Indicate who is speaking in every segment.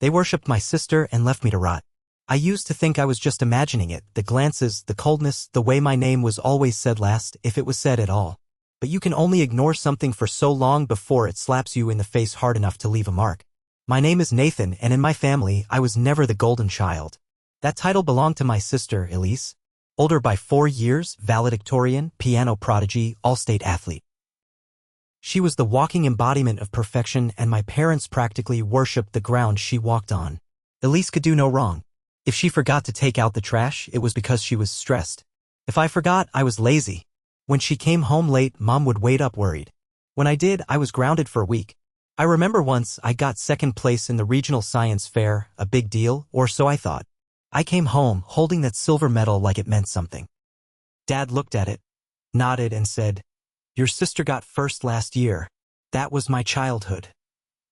Speaker 1: They worshipped my sister and left me to rot. I used to think I was just imagining it, the glances, the coldness, the way my name was always said last, if it was said at all. But you can only ignore something for so long before it slaps you in the face hard enough to leave a mark. My name is Nathan, and in my family, I was never the golden child. That title belonged to my sister, Elise. Older by 4 years, valedictorian, piano prodigy, all-state athlete. She was the walking embodiment of perfection, and my parents practically worshipped the ground she walked on. Elise could do no wrong. If she forgot to take out the trash, it was because she was stressed. If I forgot, I was lazy. When she came home late, Mom would wait up worried. When I did, I was grounded for a week. I remember once I got second place in the regional science fair, a big deal, or so I thought. I came home holding that silver medal like it meant something. Dad looked at it, nodded and said, "Your sister got first last year." That was my childhood.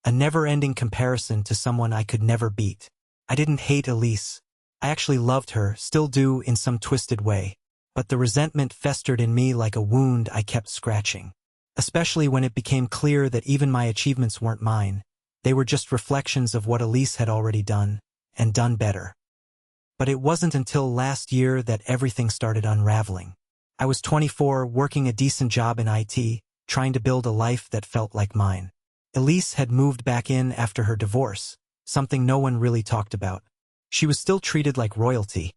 Speaker 1: A never-ending comparison to someone I could never beat. I didn't hate Elise. I actually loved her, still do in some twisted way. But the resentment festered in me like a wound I kept scratching. Especially when it became clear that even my achievements weren't mine. They were just reflections of what Elise had already done, and done better. But it wasn't until last year that everything started unraveling. I was 24, working a decent job in IT, trying to build a life that felt like mine. Elise had moved back in after her divorce, something no one really talked about. She was still treated like royalty,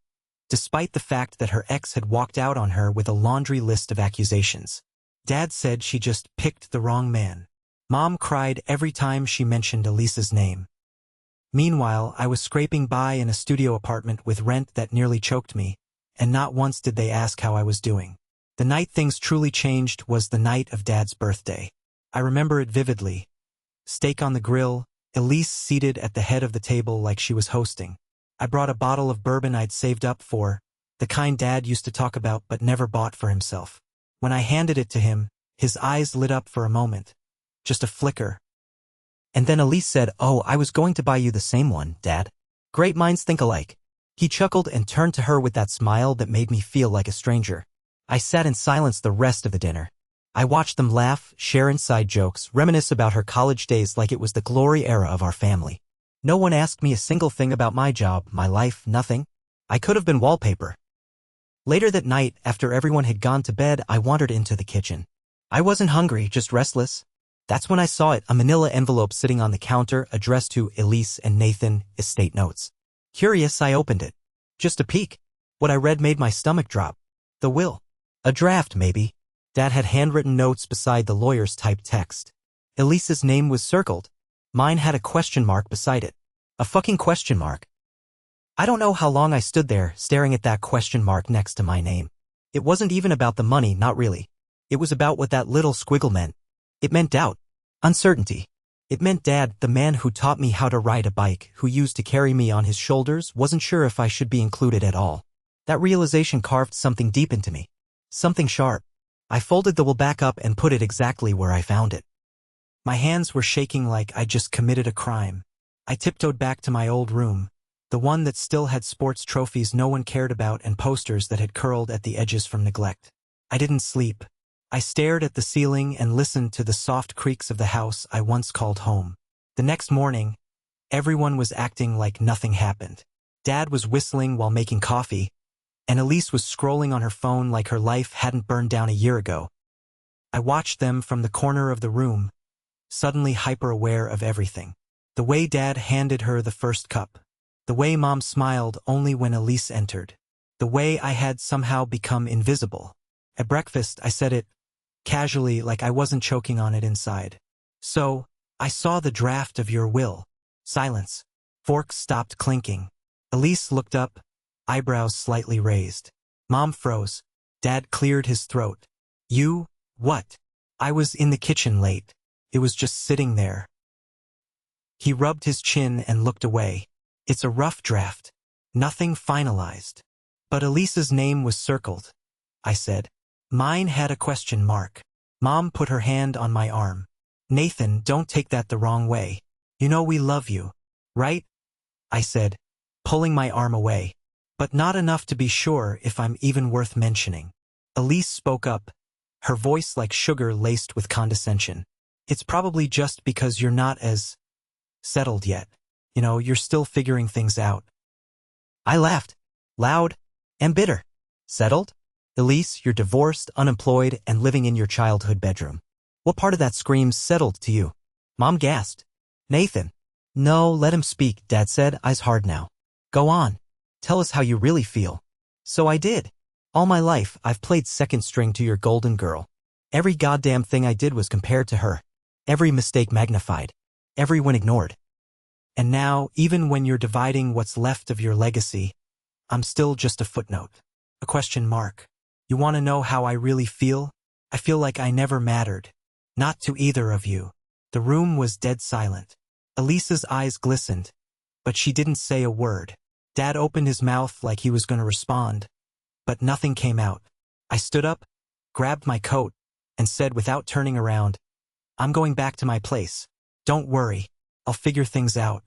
Speaker 1: despite the fact that her ex had walked out on her with a laundry list of accusations. Dad said she just picked the wrong man. Mom cried every time she mentioned Elise's name. Meanwhile, I was scraping by in a studio apartment with rent that nearly choked me, and not once did they ask how I was doing. The night things truly changed was the night of Dad's birthday. I remember it vividly. Steak on the grill, Elise seated at the head of the table like she was hosting. I brought a bottle of bourbon I'd saved up for, the kind Dad used to talk about but never bought for himself. When I handed it to him, his eyes lit up for a moment. Just a flicker. And then Elise said, "Oh, I was going to buy you the same one, Dad." Great minds think alike. He chuckled and turned to her with that smile that made me feel like a stranger. I sat in silence the rest of the dinner. I watched them laugh, share inside jokes, reminisce about her college days like it was the glory era of our family. No one asked me a single thing about my job, my life, nothing. I could have been wallpaper. Later that night, after everyone had gone to bed, I wandered into the kitchen. I wasn't hungry, just restless. That's when I saw it, a manila envelope sitting on the counter addressed to Elise and Nathan, estate notes. Curious, I opened it. Just a peek. What I read made my stomach drop. The will. A draft, maybe. Dad had handwritten notes beside the lawyer's typed text. Elise's name was circled. Mine had a question mark beside it. A fucking question mark. I don't know how long I stood there, staring at that question mark next to my name. It wasn't even about the money, not really. It was about what that little squiggle meant. It meant doubt. Uncertainty. It meant Dad, the man who taught me how to ride a bike, who used to carry me on his shoulders, wasn't sure if I should be included at all. That realization carved something deep into me. Something sharp. I folded the will back up and put it exactly where I found it. My hands were shaking like I'd just committed a crime. I tiptoed back to my old room, the one that still had sports trophies no one cared about and posters that had curled at the edges from neglect. I didn't sleep. I stared at the ceiling and listened to the soft creaks of the house I once called home. The next morning, everyone was acting like nothing happened. Dad was whistling while making coffee, and Elise was scrolling on her phone like her life hadn't burned down a year ago. I watched them from the corner of the room, suddenly hyper-aware of everything. The way Dad handed her the first cup. The way Mom smiled only when Elise entered. The way I had somehow become invisible. At breakfast, I said it casually like I wasn't choking on it inside. "So, I saw the draft of your will." Silence. Forks stopped clinking. Elise looked up, eyebrows slightly raised. Mom froze. Dad cleared his throat. "You, what?" "I was in the kitchen late. It was just sitting there." He rubbed his chin and looked away. "It's a rough draft. Nothing finalized. But Elise's name was circled," I said. Mine had a question mark. Mom put her hand on my arm. "Nathan, don't take that the wrong way. You know we love you, right?" I said, pulling my arm away. "But not enough to be sure if I'm even worth mentioning." Elise spoke up, her voice like sugar laced with condescension. "It's probably just because you're not as settled yet. You're still figuring things out. I laughed. Loud and bitter. Settled? Elise, you're divorced, unemployed, and living in your childhood bedroom. What part of that screams settled to you? Mom gasped. Nathan. No, let him speak, Dad said, eyes hard now. Go on. Tell us how you really feel. So I did. All my life, I've played second string to your golden girl. Every goddamn thing I did was compared to her. Every mistake magnified. Every win ignored. And now, even when you're dividing what's left of your legacy, I'm still just a footnote. A question mark. You want to know how I really feel? I feel like I never mattered. Not to either of you. The room was dead silent. Elisa's eyes glistened, but she didn't say a word. Dad opened his mouth like he was going to respond, but nothing came out. I stood up, grabbed my coat, and said without turning around, I'm going back to my place. Don't worry, I'll figure things out.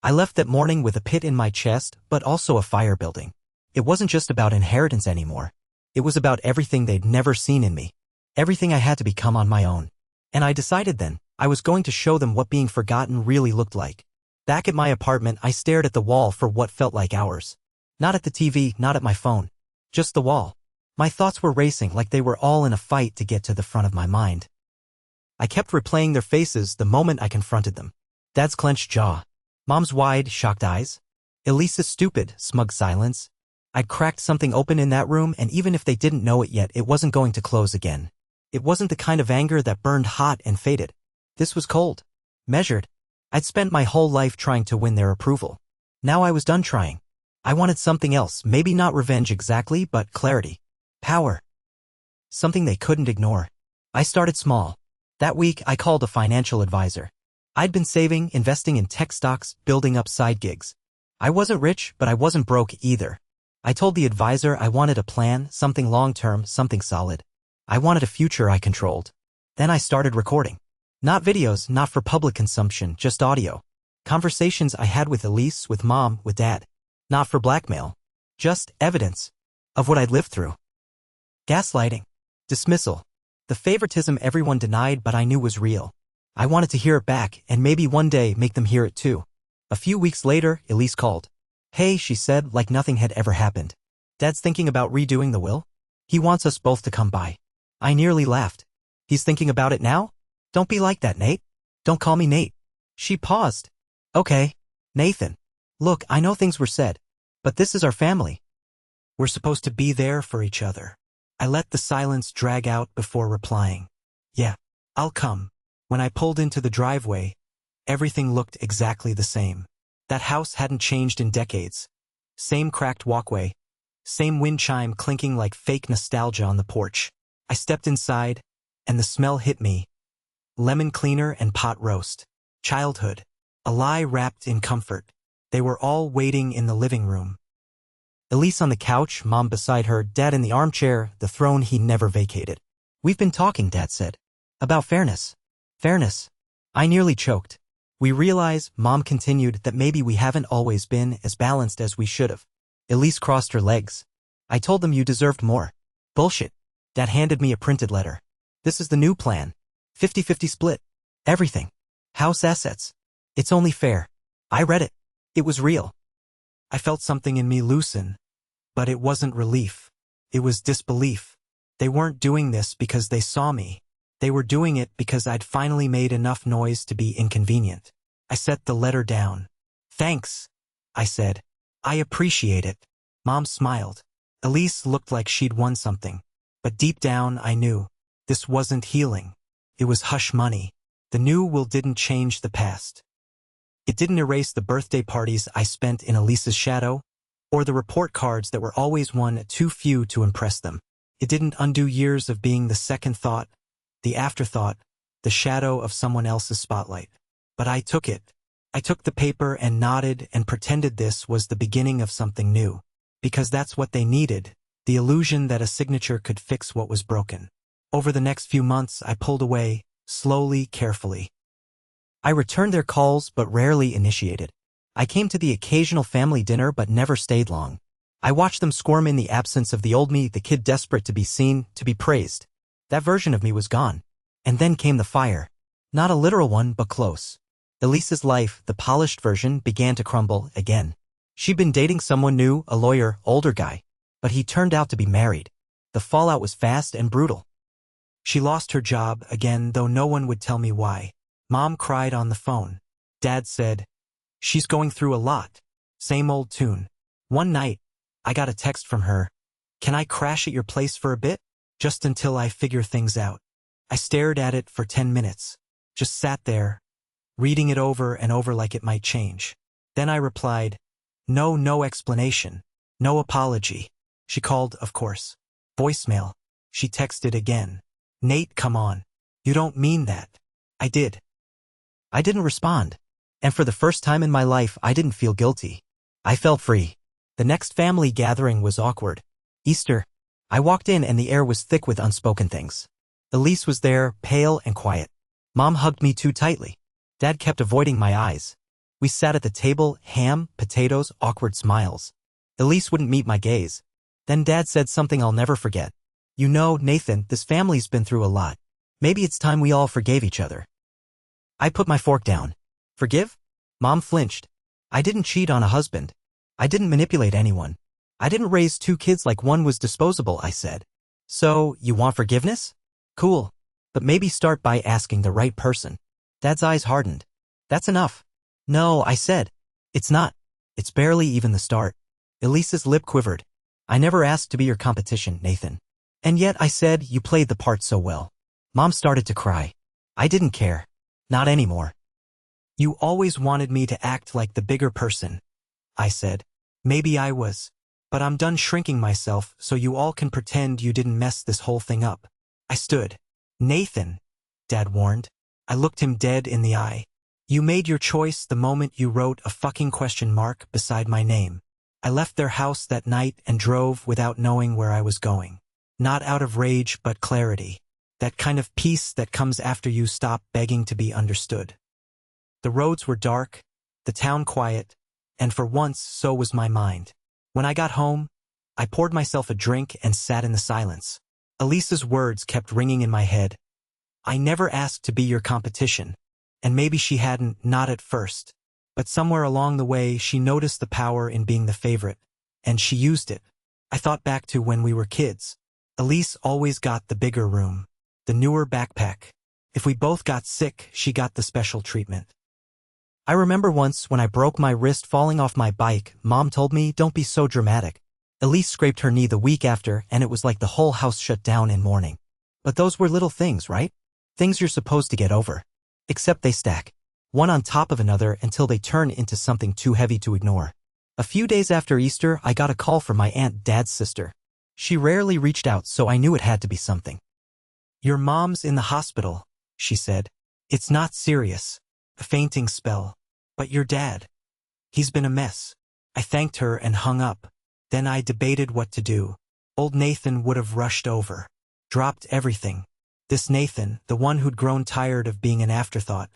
Speaker 1: I left that morning with a pit in my chest, but also a fire building. It wasn't just about inheritance anymore. It was about everything they'd never seen in me. Everything I had to become on my own. And I decided then, I was going to show them what being forgotten really looked like. Back at my apartment, I stared at the wall for what felt like hours. Not at the TV, not at my phone. Just the wall. My thoughts were racing like they were all in a fight to get to the front of my mind. I kept replaying their faces the moment I confronted them. Dad's clenched jaw. Mom's wide, shocked eyes. Elisa's stupid, smug silence. I'd cracked something open in that room, and even if they didn't know it yet, it wasn't going to close again. It wasn't the kind of anger that burned hot and faded. This was cold. Measured. I'd spent my whole life trying to win their approval. Now I was done trying. I wanted something else, maybe not revenge exactly, but clarity. Power. Something they couldn't ignore. I started small. That week, I called a financial advisor. I'd been saving, investing in tech stocks, building up side gigs. I wasn't rich, but I wasn't broke either. I told the advisor I wanted a plan, something long-term, something solid. I wanted a future I controlled. Then I started recording. Not videos, not for public consumption, just audio. Conversations I had with Elise, with Mom, with Dad. Not for blackmail. Just evidence of what I'd lived through. Gaslighting. Dismissal. The favoritism everyone denied but I knew was real. I wanted to hear it back, and maybe one day make them hear it too. A few weeks later, Elise called. Hey, she said, like nothing had ever happened. Dad's thinking about redoing the will? He wants us both to come by. I nearly laughed. He's thinking about it now? Don't be like that, Nate. Don't call me Nate. She paused. Okay. Nathan. Look, I know things were said, but this is our family. We're supposed to be there for each other. I let the silence drag out before replying. Yeah, I'll come. When I pulled into the driveway, everything looked exactly the same. That house hadn't changed in decades. Same cracked walkway. Same wind chime clinking like fake nostalgia on the porch. I stepped inside, and the smell hit me. Lemon cleaner and pot roast. Childhood. A lie wrapped in comfort. They were all waiting in the living room. Elise on the couch, Mom beside her, Dad in the armchair, the throne he never vacated. We've been talking, Dad said. About fairness. Fairness. I nearly choked. We realize, Mom continued, that maybe we haven't always been as balanced as we should have. Elise crossed her legs. I told them you deserved more. Bullshit. Dad handed me a printed letter. This is the new plan. 50-50 split. Everything. House assets. It's only fair. I read it. It was real. I felt something in me loosen. But it wasn't relief. It was disbelief. They weren't doing this because they saw me. They were doing it because I'd finally made enough noise to be inconvenient. I set the letter down. Thanks, I said. I appreciate it. Mom smiled. Elise looked like she'd won something. But deep down, I knew. This wasn't healing. It was hush money. The new will didn't change the past. It didn't erase the birthday parties I spent in Elise's shadow, or the report cards that were always one too few to impress them. It didn't undo years of being the second thought, the afterthought, the shadow of someone else's spotlight. But I took it. I took the paper and nodded and pretended this was the beginning of something new. Because that's what they needed, the illusion that a signature could fix what was broken. Over the next few months, I pulled away, slowly, carefully. I returned their calls but rarely initiated. I came to the occasional family dinner but never stayed long. I watched them squirm in the absence of the old me, the kid desperate to be seen, to be praised. That version of me was gone. And then came the fire. Not a literal one, but close. Elise's life, the polished version, began to crumble again. She'd been dating someone new, a lawyer, older guy. But he turned out to be married. The fallout was fast and brutal. She lost her job again, though no one would tell me why. Mom cried on the phone. Dad said, "She's going through a lot." Same old tune. One night, I got a text from her. "Can I crash at your place for a bit? Just until I figure things out." I stared at it for 10 minutes. Just sat there, reading it over and over like it might change. Then I replied, No explanation. No apology." She called, of course. Voicemail. She texted again. "Nate, come on. You don't mean that." I did. I didn't respond. And for the first time in my life, I didn't feel guilty. I felt free. The next family gathering was awkward. Easter. I walked in and the air was thick with unspoken things. Elise was there, pale and quiet. Mom hugged me too tightly. Dad kept avoiding my eyes. We sat at the table, ham, potatoes, awkward smiles. Elise wouldn't meet my gaze. Then Dad said something I'll never forget. "You know, Nathan, this family's been through a lot. Maybe it's time we all forgave each other." I put my fork down. "Forgive?" Mom flinched. "I didn't cheat on a husband. I didn't manipulate anyone. I didn't raise 2 kids like one was disposable," I said. "So, you want forgiveness? Cool. But maybe start by asking the right person." Dad's eyes hardened. "That's enough." "No," I said. "It's not. It's barely even the start." Elise's lip quivered. "I never asked to be your competition, Nathan." "And yet," I said, "you played the part so well." Mom started to cry. I didn't care. Not anymore. "You always wanted me to act like the bigger person," I said. "Maybe I was. But I'm done shrinking myself so you all can pretend you didn't mess this whole thing up." I stood. "Nathan," Dad warned. I looked him dead in the eye. "You made your choice the moment you wrote a fucking question mark beside my name." I left their house that night and drove without knowing where I was going. Not out of rage, but clarity. That kind of peace that comes after you stop begging to be understood. The roads were dark, the town quiet, and for once so was my mind. When I got home, I poured myself a drink and sat in the silence. Elise's words kept ringing in my head. "I never asked to be your competition." And maybe she hadn't, not at first. But somewhere along the way, she noticed the power in being the favorite, and she used it. I thought back to when we were kids. Elise always got the bigger room, the newer backpack. If we both got sick, she got the special treatment. I remember once when I broke my wrist falling off my bike, Mom told me, "Don't be so dramatic." Elise scraped her knee the week after, and it was like the whole house shut down in mourning. But those were little things, right? Things you're supposed to get over. Except they stack, one on top of another until they turn into something too heavy to ignore. A few days after Easter, I got a call from my aunt Dad's sister. She rarely reached out, so I knew it had to be something. "Your mom's in the hospital," she said. "It's not serious. A fainting spell. But your dad. He's been a mess." I thanked her and hung up. Then I debated what to do. Old Nathan would have rushed over. Dropped everything. This Nathan, the one who'd grown tired of being an afterthought,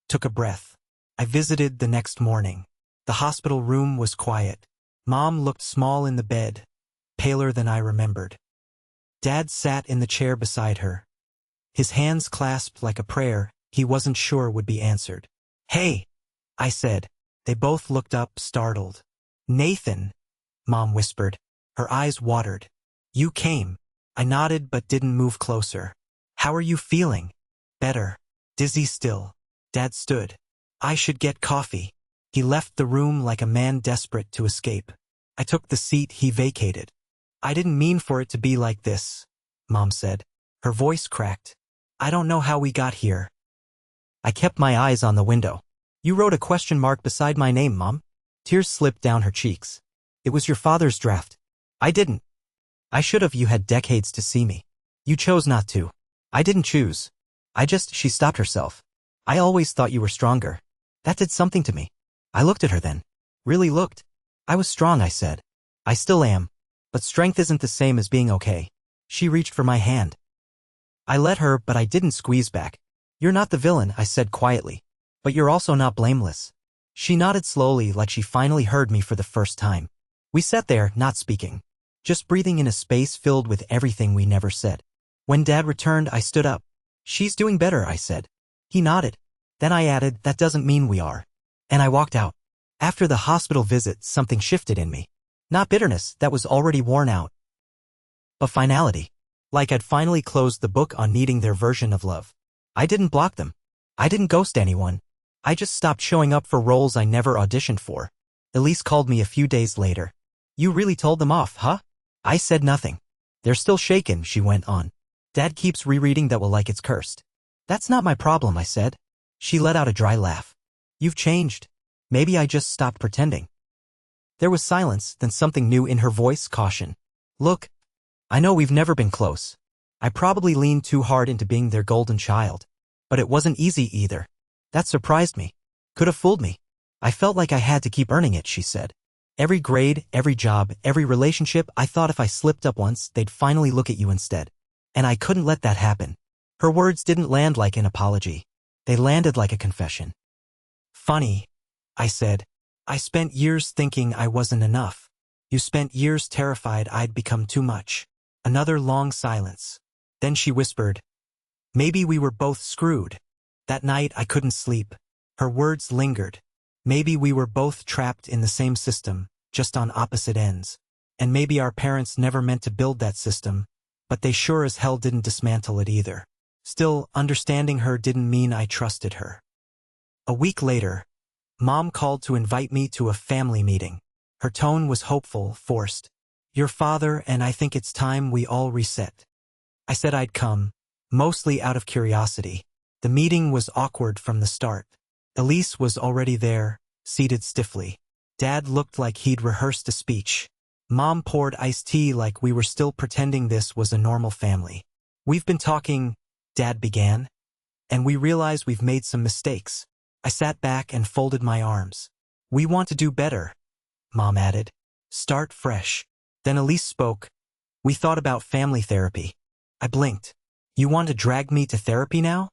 Speaker 1: took a breath. I visited the next morning. The hospital room was quiet. Mom looked small in the bed, paler than I remembered. Dad sat in the chair beside her. His hands clasped like a prayer he wasn't sure would be answered. "Hey," I said. They both looked up, startled. "Nathan," Mom whispered. Her eyes watered. "You came." I nodded but didn't move closer. "How are you feeling?" "Better. Dizzy still." Dad stood. "I should get coffee." He left the room like a man desperate to escape. I took the seat he vacated. "I didn't mean for it to be like this," Mom said. Her voice cracked. "I don't know how we got here." I kept my eyes on the window. "You wrote a question mark beside my name, Mom." Tears slipped down her cheeks. "It was your father's draft." "I didn't." "I should have. You had decades to see me. You chose not to." "I didn't choose. She stopped herself. "I always thought you were stronger." That did something to me. I looked at her then. Really looked. "I was strong," I said. "I still am. But strength isn't the same as being okay." She reached for my hand. I let her, but I didn't squeeze back. "You're not the villain," I said quietly. "But you're also not blameless." She nodded slowly, like she finally heard me for the first time. We sat there, not speaking, just breathing in a space filled with everything we never said. When Dad returned, I stood up. "She's doing better," I said. He nodded. Then I added, that doesn't mean we are. And I walked out. After the hospital visit, something shifted in me. Not bitterness, that was already worn out, but finality. Like I'd finally closed the book on needing their version of love. I didn't block them. I didn't ghost anyone. I just stopped showing up for roles I never auditioned for. Elise called me a few days later. You really told them off, huh? I said nothing. They're still shaken, she went on. Dad keeps rereading that will like it's cursed. That's not my problem, I said. She let out a dry laugh. You've changed. Maybe I just stopped pretending. There was silence, then something new in her voice, caution. Look, I know we've never been close. I probably leaned too hard into being their golden child. But it wasn't easy either. That surprised me. Could have fooled me. I felt like I had to keep earning it, she said. Every grade, every job, every relationship, I thought if I slipped up once, they'd finally look at you instead. And I couldn't let that happen. Her words didn't land like an apology. They landed like a confession. Funny, I said. I spent years thinking I wasn't enough. You spent years terrified I'd become too much. Another long silence. Then she whispered, maybe we were both screwed. That night I couldn't sleep. Her words lingered. Maybe we were both trapped in the same system, just on opposite ends. And maybe our parents never meant to build that system, but they sure as hell didn't dismantle it either. Still, understanding her didn't mean I trusted her. A week later, Mom called to invite me to a family meeting. Her tone was hopeful, forced. Your father and I think it's time we all reset. I said I'd come, mostly out of curiosity. The meeting was awkward from the start. Elise was already there, seated stiffly. Dad looked like he'd rehearsed a speech. Mom poured iced tea like we were still pretending this was a normal family. We've been talking, Dad began, and we realize we've made some mistakes. I sat back and folded my arms. We want to do better, Mom added. Start fresh. Then Elise spoke. We thought about family therapy. I blinked. You want to drag me to therapy now?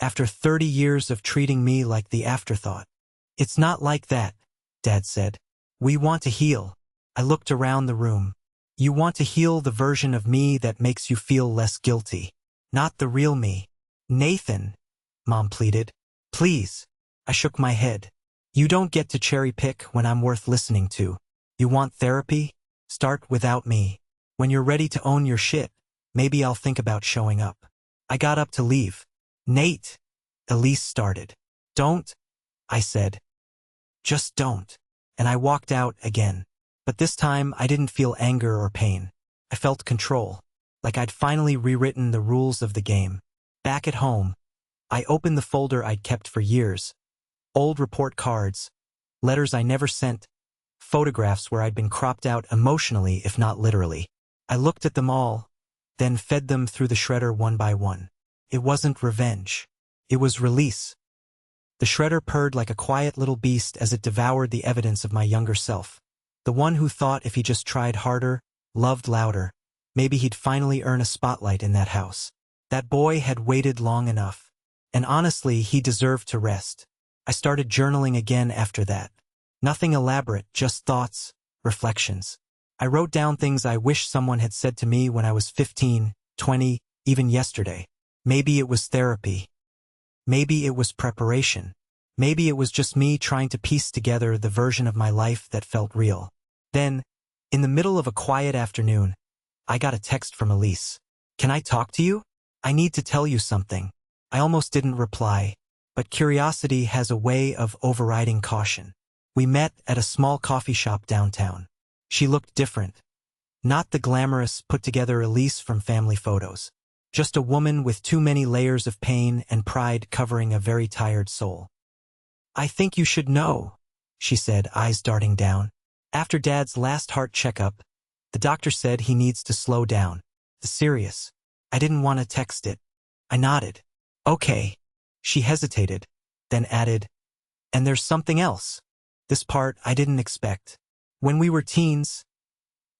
Speaker 1: After 30 years of treating me like the afterthought. It's not like that, Dad said. We want to heal. I looked around the room. You want to heal the version of me that makes you feel less guilty. Not the real me. Nathan, Mom pleaded. Please. I shook my head. You don't get to cherry pick when I'm worth listening to. You want therapy? Start without me. When you're ready to own your shit, maybe I'll think about showing up. I got up to leave. Nate, Elise started. Don't, I said. Just don't. And I walked out again. But this time I didn't feel anger or pain. I felt control, like I'd finally rewritten the rules of the game. Back at home, I opened the folder I'd kept for years. Old report cards, letters I never sent, photographs where I'd been cropped out emotionally if not literally. I looked at them all, then fed them through the shredder one by one. It wasn't revenge. It was release. The shredder purred like a quiet little beast as it devoured the evidence of my younger self. The one who thought if he just tried harder, loved louder, maybe he'd finally earn a spotlight in that house. That boy had waited long enough. And honestly, he deserved to rest. I started journaling again after that. Nothing elaborate, just thoughts, reflections. I wrote down things I wish someone had said to me when I was 15, 20, even yesterday. Maybe it was therapy. Maybe it was preparation. Maybe it was just me trying to piece together the version of my life that felt real. Then, in the middle of a quiet afternoon, I got a text from Elise. Can I talk to you? I need to tell you something. I almost didn't reply, but curiosity has a way of overriding caution. We met at a small coffee shop downtown. She looked different. Not the glamorous, put-together Elise from family photos. Just a woman with too many layers of pain and pride covering a very tired soul. I think you should know, she said, eyes darting down. After Dad's last heart checkup, the doctor said he needs to slow down. Serious. I didn't want to text it. I nodded. Okay. She hesitated, then added, and there's something else. This part I didn't expect. When we were teens,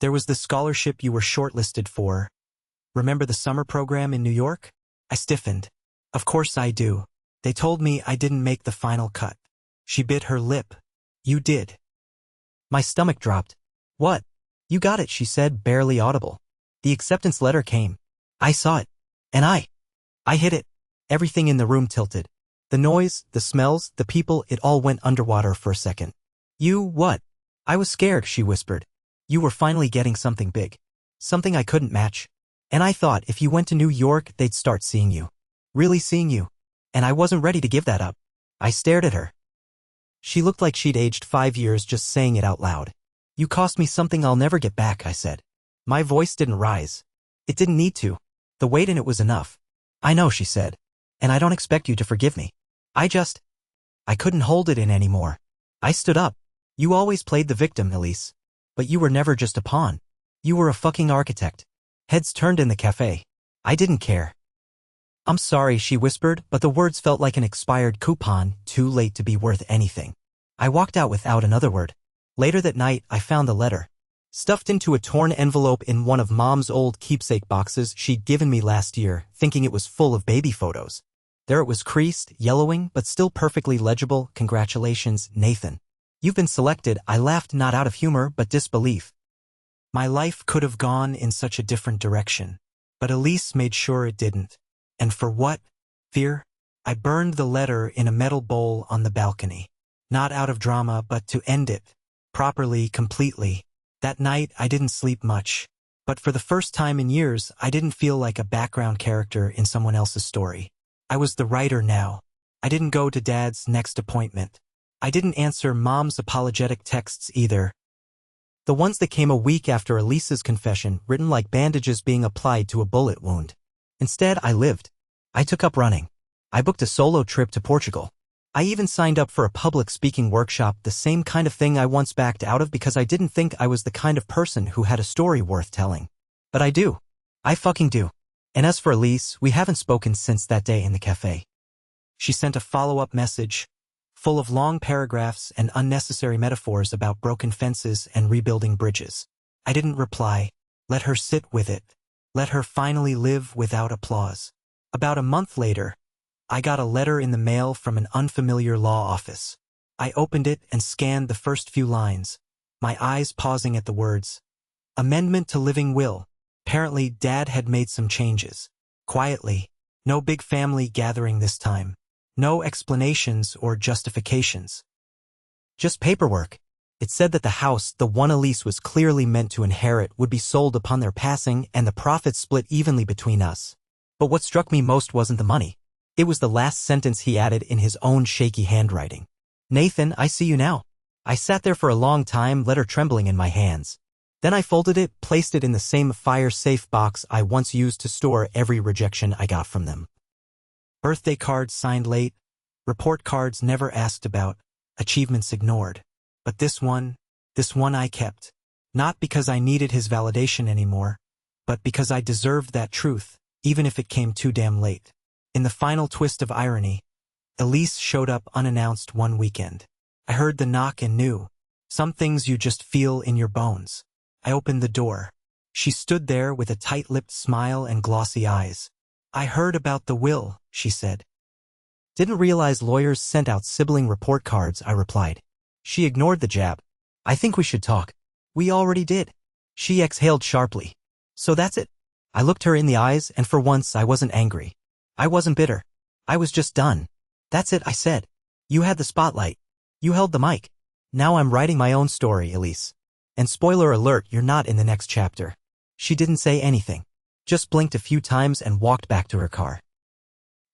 Speaker 1: there was the scholarship you were shortlisted for. Remember the summer program in New York? I stiffened. Of course I do. They told me I didn't make the final cut. She bit her lip. You did. My stomach dropped. What? You got it, she said, barely audible. The acceptance letter came. I saw it. And I hit it. Everything in the room tilted. The noise, the smells, the people, it all went underwater for a second. You, what? I was scared, she whispered. You were finally getting something big. Something I couldn't match. And I thought if you went to New York, they'd start seeing you. Really seeing you. And I wasn't ready to give that up. I stared at her. She looked like she'd aged 5 years just saying it out loud. You cost me something I'll never get back, I said. My voice didn't rise. It didn't need to. The weight in it was enough. I know, she said. And I don't expect you to forgive me. I couldn't hold it in anymore. I stood up. You always played the victim, Elise. But you were never just a pawn. You were a fucking architect. Heads turned in the cafe. I didn't care. I'm sorry, she whispered, but the words felt like an expired coupon, too late to be worth anything. I walked out without another word. Later that night, I found the letter. Stuffed into a torn envelope in one of Mom's old keepsake boxes she'd given me last year, thinking it was full of baby photos. There it was, creased, yellowing, but still perfectly legible. Congratulations, Nathan. You've been selected. I laughed, not out of humor, but disbelief. My life could have gone in such a different direction. But Elise made sure it didn't. And for what? Fear? I burned the letter in a metal bowl on the balcony. Not out of drama, but to end it. Properly, completely. That night, I didn't sleep much. But for the first time in years, I didn't feel like a background character in someone else's story. I was the writer now. I didn't go to Dad's next appointment. I didn't answer Mom's apologetic texts either. The ones that came a week after Elise's confession, written like bandages being applied to a bullet wound. Instead, I lived. I took up running. I booked a solo trip to Portugal. I even signed up for a public speaking workshop, the same kind of thing I once backed out of because I didn't think I was the kind of person who had a story worth telling. But I do. I fucking do. And as for Elise, we haven't spoken since that day in the cafe. She sent a follow-up message, full of long paragraphs and unnecessary metaphors about broken fences and rebuilding bridges. I didn't reply. Let her sit with it. Let her finally live without applause. About a month later, I got a letter in the mail from an unfamiliar law office. I opened it and scanned the first few lines, my eyes pausing at the words. Amendment to Living Will. Apparently, Dad had made some changes. Quietly. No big family gathering this time. No explanations or justifications. Just paperwork. It said that the house, the one Elise was clearly meant to inherit, would be sold upon their passing and the profits split evenly between us. But what struck me most wasn't the money. It was the last sentence he added in his own shaky handwriting. Nathan, I see you now. I sat there for a long time, letter trembling in my hands. Then I folded it, placed it in the same fire-safe box I once used to store every rejection I got from them. Birthday cards signed late, report cards never asked about, achievements ignored. But this one I kept. Not because I needed his validation anymore, but because I deserved that truth, even if it came too damn late. In the final twist of irony, Elise showed up unannounced one weekend. I heard the knock and knew. Some things you just feel in your bones. I opened the door. She stood there with a tight-lipped smile and glossy eyes. I heard about the will, she said. Didn't realize lawyers sent out sibling report cards, I replied. She ignored the jab. I think we should talk. We already did. She exhaled sharply. So that's it. I looked her in the eyes, and for once I wasn't angry. I wasn't bitter. I was just done. That's it, I said. You had the spotlight. You held the mic. Now I'm writing my own story, Elise. And spoiler alert, you're not in the next chapter. She didn't say anything. Just blinked a few times and walked back to her car.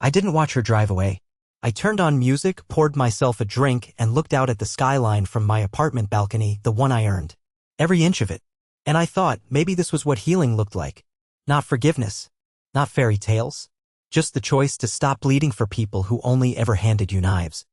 Speaker 1: I didn't watch her drive away. I turned on music, poured myself a drink, and looked out at the skyline from my apartment balcony, the one I earned. Every inch of it. And I thought, maybe this was what healing looked like. Not forgiveness. Not fairy tales. Just the choice to stop bleeding for people who only ever handed you knives.